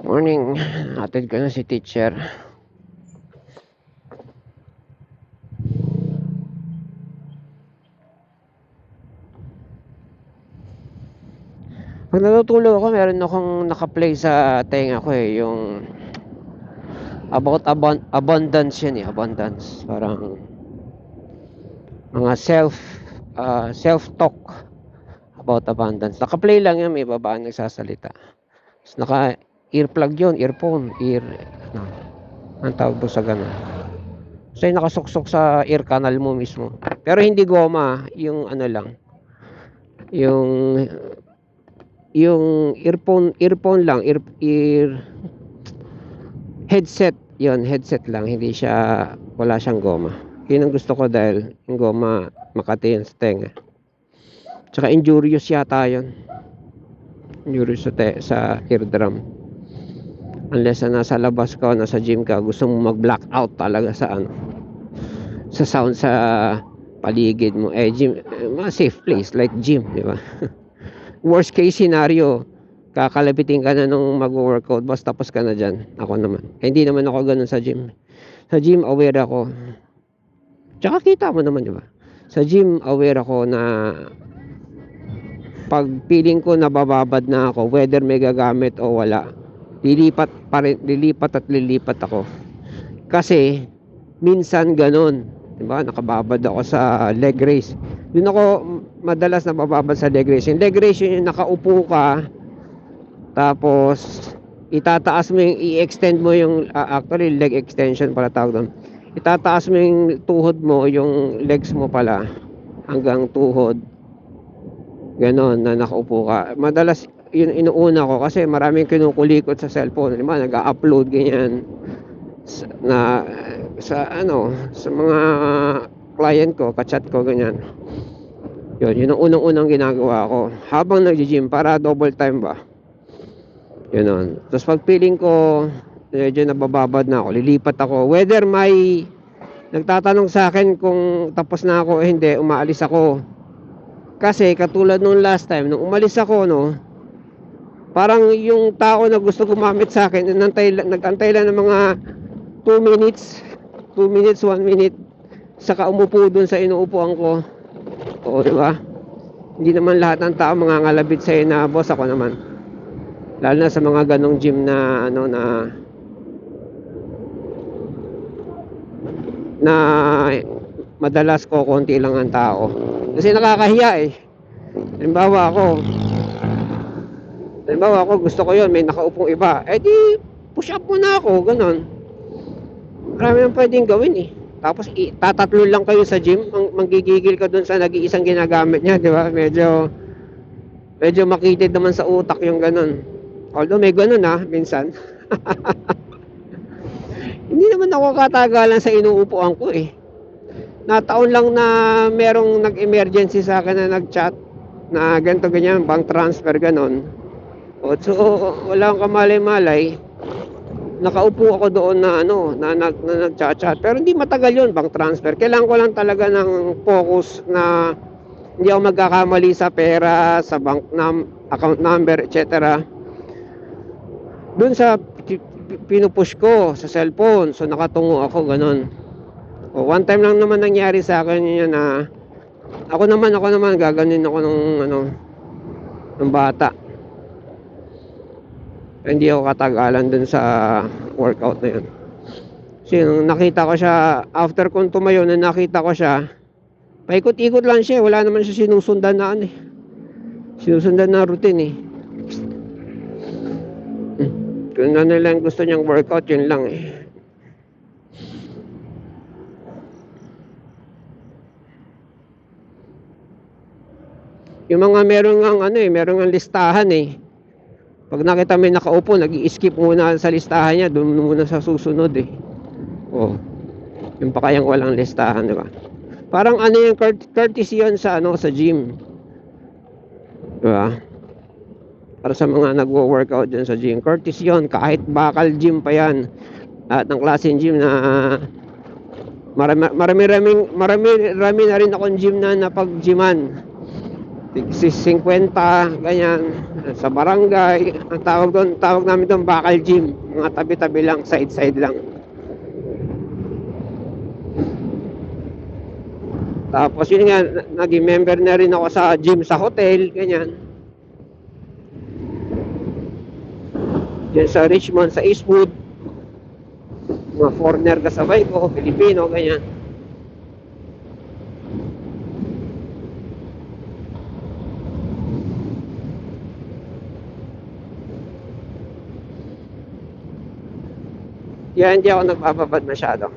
Morning, hatid ko na si teacher. Pag natutulog ako, meron akong naka-play sa tenga ko yung about abundance yun abundance. Parang mga self-talk about abundance. Naka-play lang yun, may babaan nagsasalita. Tapos naka-earplug yun, earphone, ano, ang tawag po sa ganun. So yung nakasuksok sa ear canal mo mismo. Pero hindi goma, yung ano lang, yung earphone lang, headset, yon headset lang, hindi siya, wala siyang goma. Yun ang gusto ko dahil yung goma makati yun sa tenga. Tsaka injurious yata yun, injurious sa eardrum. Unless na nasa labas ka, nasa gym ka, gusto mo mag-blackout talaga sa sa sound sa paligid mo. Gym, mga safe place like gym, di ba? Worst case scenario, kakalabitin ka na nung mag-workout, basta tapos ka na dyan. Ako naman. Hindi naman ako ganun sa gym. Sa gym, aware ako. Tsaka kita mo naman, di ba? Sa gym, aware ako na pag feeling ko nabababad na ako, whether may gagamit o wala, lilipat at lilipat ako. Kasi, minsan ganun. Diba? Nakababad ako sa leg raise. Yun ako madalas nabababad sa leg raise. Yung leg raise yung nakaupo ka, tapos itataas mo yung i-extend mo yung actually leg extension pala tawag doon. Itataas mo yung tuhod mo, yung legs mo pala hanggang tuhod. Ganon na nakaupo ka. Madalas yun inuuna ko kasi maraming kinukulikot sa cellphone. Diba? Nag-upload ganyan na sa mga client ko, ka-chat ko ganyan. Yun ang unang-unang ginagawa ko habang nagji-gym para double time ba. Yun. Tapos pag feeling ko medyo nabababad na ako, lilipat ako. Whether may nagtatanong sa akin kung tapos na ako o hindi, umaalis ako. Kasi katulad nung last time, nung umalis ako, no, parang yung tao na gusto gumamit sa akin, nagantay lang ng mga 2 minutes, 1 minute, saka umupo dun sa inuupuan ko. Oo, di ba? Hindi naman lahat ng tao mangangalabit sa'yo na boss, ako naman. Lalo na sa mga ganong gym na na madalas ko konti lang ang tao. Kasi nakakahiya eh. Halimbawa ako gusto ko yun, may nakaupong iba. Di push up muna ako, ganon. Marami nang pwedeng gawin eh. Tapos tatatlo lang kayo sa gym, manggigigil ka dun sa nag-iisang ginagamit niya, di ba? Medyo makitid naman sa utak yung ganon. Although may ganon minsan. Hindi naman ako katagalan sa inuupuan ko eh. Nataon lang na merong nag-emergency sa akin na nag-chat na ganito ganyan, bank transfer ganon. So wala akong kamalay-malay. Nakaupo ako doon na nag-chat. Pero hindi matagal yun, bank transfer. Kailangan ko lang talaga ng focus na hindi ako magkakamali sa pera, sa bank account number, etc. Doon sa pinupush ko sa cellphone, so nakatungo ako ganon. One time lang naman nangyari sa akin yun na ako naman gaganin ako ng bata. Hindi ako katagalan dun sa workout na yun. Kasi nung nakita ko siya, after kong tumayo na nakita ko siya, paikot-ikot lang siya, wala naman siya sinusundan na sinusundan na routine eh. Kung ano lang gusto niyang workout, yun lang eh. Yung mga meron ng listahan eh. Pag nakita may nakaupo, nag-i-skip muna sa listahan niya, doon muna sa susunod eh. Yung pa kayang walang listahan, di ba? Parang yung courtesy yun sa gym. Di ba? Para sa mga nagwo-workout dyan sa gym, courtesy yun, kahit bakal gym pa yan. At ng klaseng gym na marami na rin akong gym na napag-gyman. tigsis 50, ganyan. Sa barangay, ang tawag doon, tawag namin doon bakal gym. Mga tabi-tabi lang, side-side lang. Tapos yun nga, naging member na rin ako sa gym sa hotel, ganyan. Diyan sa Richmond, sa Eastwood. Mga foreigner kasabay ko, Filipino, ganyan. Kaya hindi ako nagbababad masyado.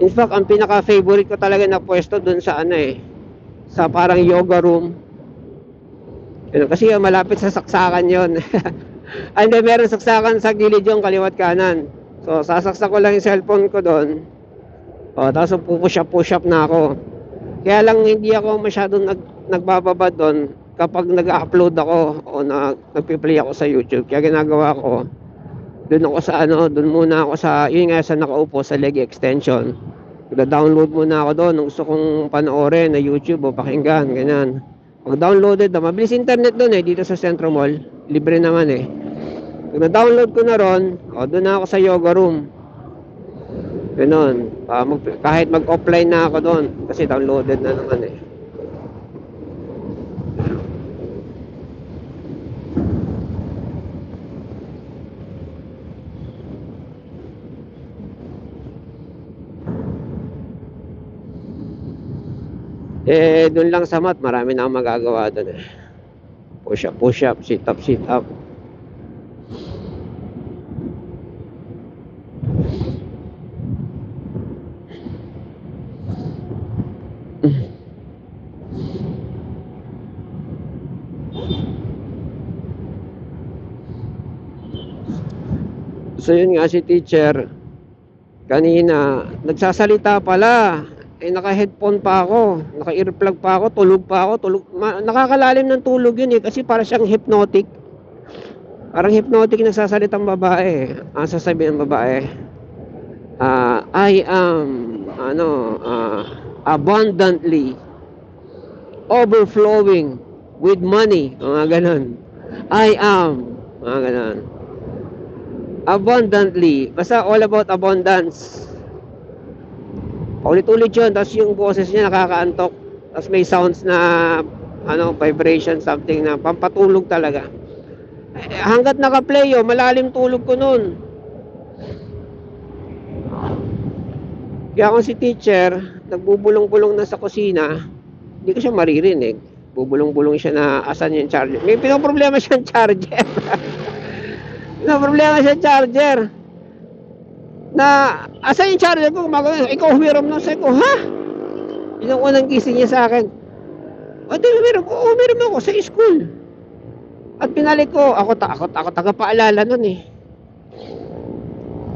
In fact, ang pinaka-favorite ko talaga na pwesto dun sa sa parang yoga room. Yun, kasi malapit sa saksakan yon. Ay, hindi, meron saksakan sa gilid yung kaliwat kanan. So, sasaksak ko lang yung cellphone ko doon. O, tapos push up na ako. Kaya lang hindi ako masyadong nagbababad doon kapag nag-upload ako o nagpi-play ako sa YouTube. Kaya ginagawa ko, doon ako sa doon muna ako sa, yun nga sa nakaupo sa leg extension. Nag-download muna ako doon, gusto kong panoorin na YouTube o pakinggan, ganyan. Pag downloaded na, mabilis internet doon dito sa Centro Mall, libre naman Pag na-download ko na ron, doon na ako sa yoga room. Ganon, kahit mag-offline na ako doon, kasi downloaded na naman doon lang sa mat, marami na akong magagawa doon push up, sit up. So yun nga, si teacher kanina nagsasalita pala, naka-headphone pa ako, naka-earplug pa ako, tulog nakakalalim ng tulog yun kasi para siyang hypnotic. Parang hypnotic nagsasalitang babae. Ang sasabihin ng babae, I am abundantly overflowing with money, mga ganon. I am, mga ganon. Abundantly, basta all about abundance. Ulit-ulit yun, tapos yung boses niya nakakaantok, tapos may sounds na vibration, something na pampatulog talaga. Hanggat naka-play malalim tulog ko nun. Kaya kung si teacher nagbubulong-bulong na sa kusina, hindi ko siya maririnig. Bubulong-bulong siya na asan yung charger. May pinoproblema siyang charger. Pinoproblema siyang charger. Na asan yung charger ko? Ikaw humiram na sa ko, ha? Yun ang unang gising niya sa akin. Humiram ako sa school. At pinalik ko, ako tagapaalala nun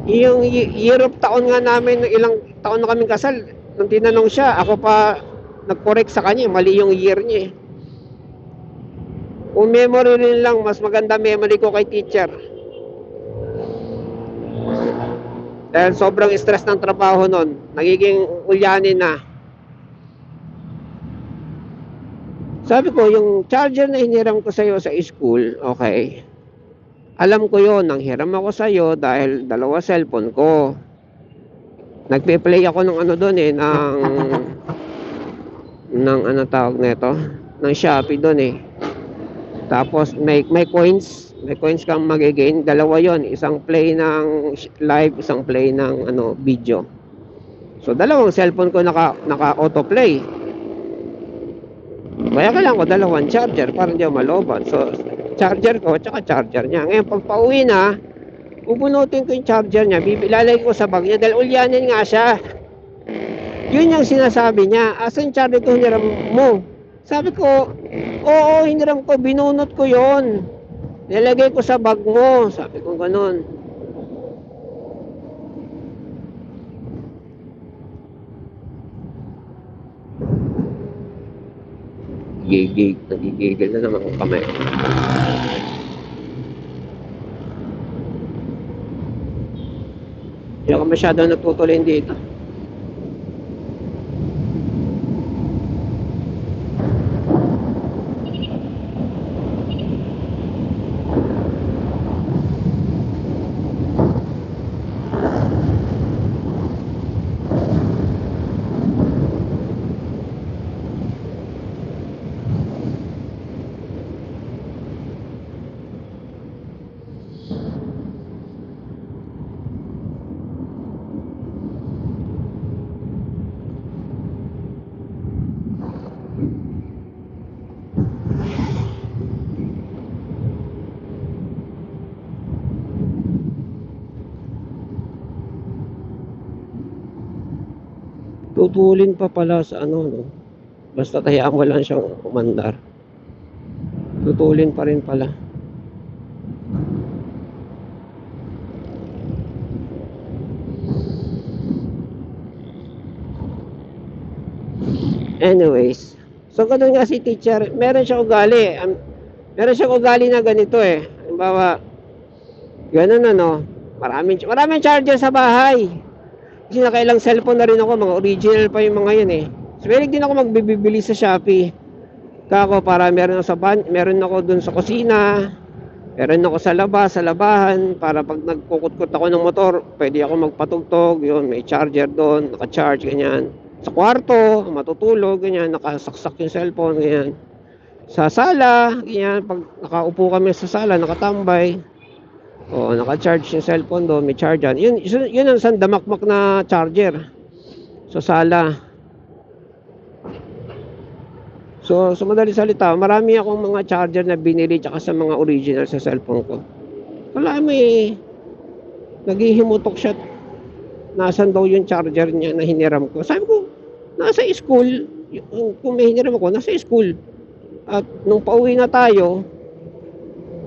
Yung year of taon nga namin, ilang taon na kaming kasal, nung tinanong siya, ako pa nag-correct sa kanya, mali yung year niya Kung memory rin lang, mas maganda memory ko kay teacher. Dahil sobrang stress ng trabaho nun, nagiging ulyanin na. Sabi ko, yung charger na hiniram ko sa'yo sa school, okay. Alam ko yon, nang hiram ako sa'yo dahil dalawa cellphone ko. Nagpe-play ako ng doon ng tawag nito, ng Shopee doon Tapos may coins kang magigain, dalawa yon, isang play ng live, isang play ng video. So dalawang cellphone ko naka autoplay. Kaya kailangan ko dalawang charger para hindi malobat. So charger ko at charger niya. Ngayon pag pauwi na, bubunutin ko yung charger niya, bibilalagay ko sa bag niya dahil ulyanin nga siya. Yun yung sinasabi niya, asan charger ko hiniram mo? Sabi ko, oo, hiniram ko, binunot ko yon, nilagay ko sa bag mo. Sabi ko ganun. Nagigigil na naman ang kamay. Hindi ako masyado natutulin dito. Tutulin pa pala sa ano, no? Basta hayaan mo lang siyang umandar. Tutulin pa rin pala. Anyways, so ganun nga si teacher, meron siyang ugali. Meron siyang ugali na ganito eh. Halimbawa, ganun ano, maraming charger sa bahay. Kasi nakailang cellphone na rin ako, mga original pa yung mga yun eh. So, din ako magbibili sa Shopee. Kako para meron ako dun sa kusina, meron ako sa labas, sa labahan, para pag nagkukutkot ako ng motor, pwede ako magpatugtog, yun, may charger doon, naka-charge, ganyan. Sa kwarto, matutulog, ganyan, nakasaksak yung cellphone, ganyan. Sa sala, ganyan, pag nakaupo kami sa sala, nakatambay, naka-charge yung cellphone doon, may charger. Yun ang sandamakmak na charger sa sala. So, sa madaling salita, marami akong mga charger na binili tsaka sa mga original sa cellphone ko. Wala, may naghihimutok siya. Nasaan daw yung charger niya na hiniram ko? Sabi ko, nasa school. Kung may hiniram ako, nasa school. At nung pauwi na tayo,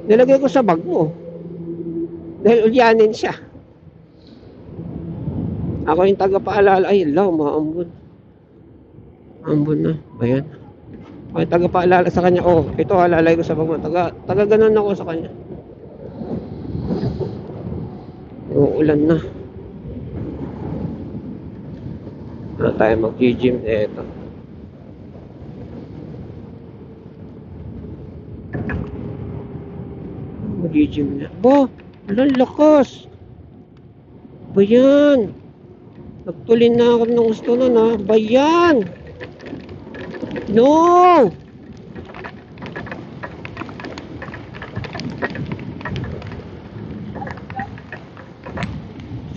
nilagay ko sa bag mo. Dahil ulyanin siya. Ako yung tagapaalala. Ay, law, maambon. Ambon na. Bayan. Ay, tagapaalala sa kanya. Ito alalay ko sa bag mo. Taga ganun ako sa kanya. Uulan na. Ano tayo mag-gym? Eto. Mag-gym na. Walang lakas. Bayan. Nagtulin na ako ng gusto na na. Bayan. No!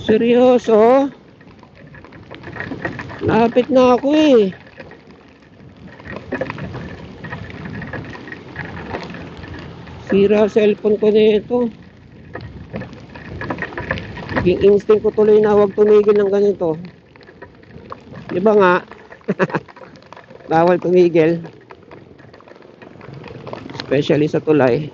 Seryoso? Lapit na ako eh. Sira cellphone ko na ito. Yung instinct ko tuloy na huwag tumigil ng ganito. Di ba nga? Bawal tumigil. Especially sa tulay.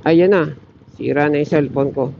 Ayan na. Sira na yung cellphone ko.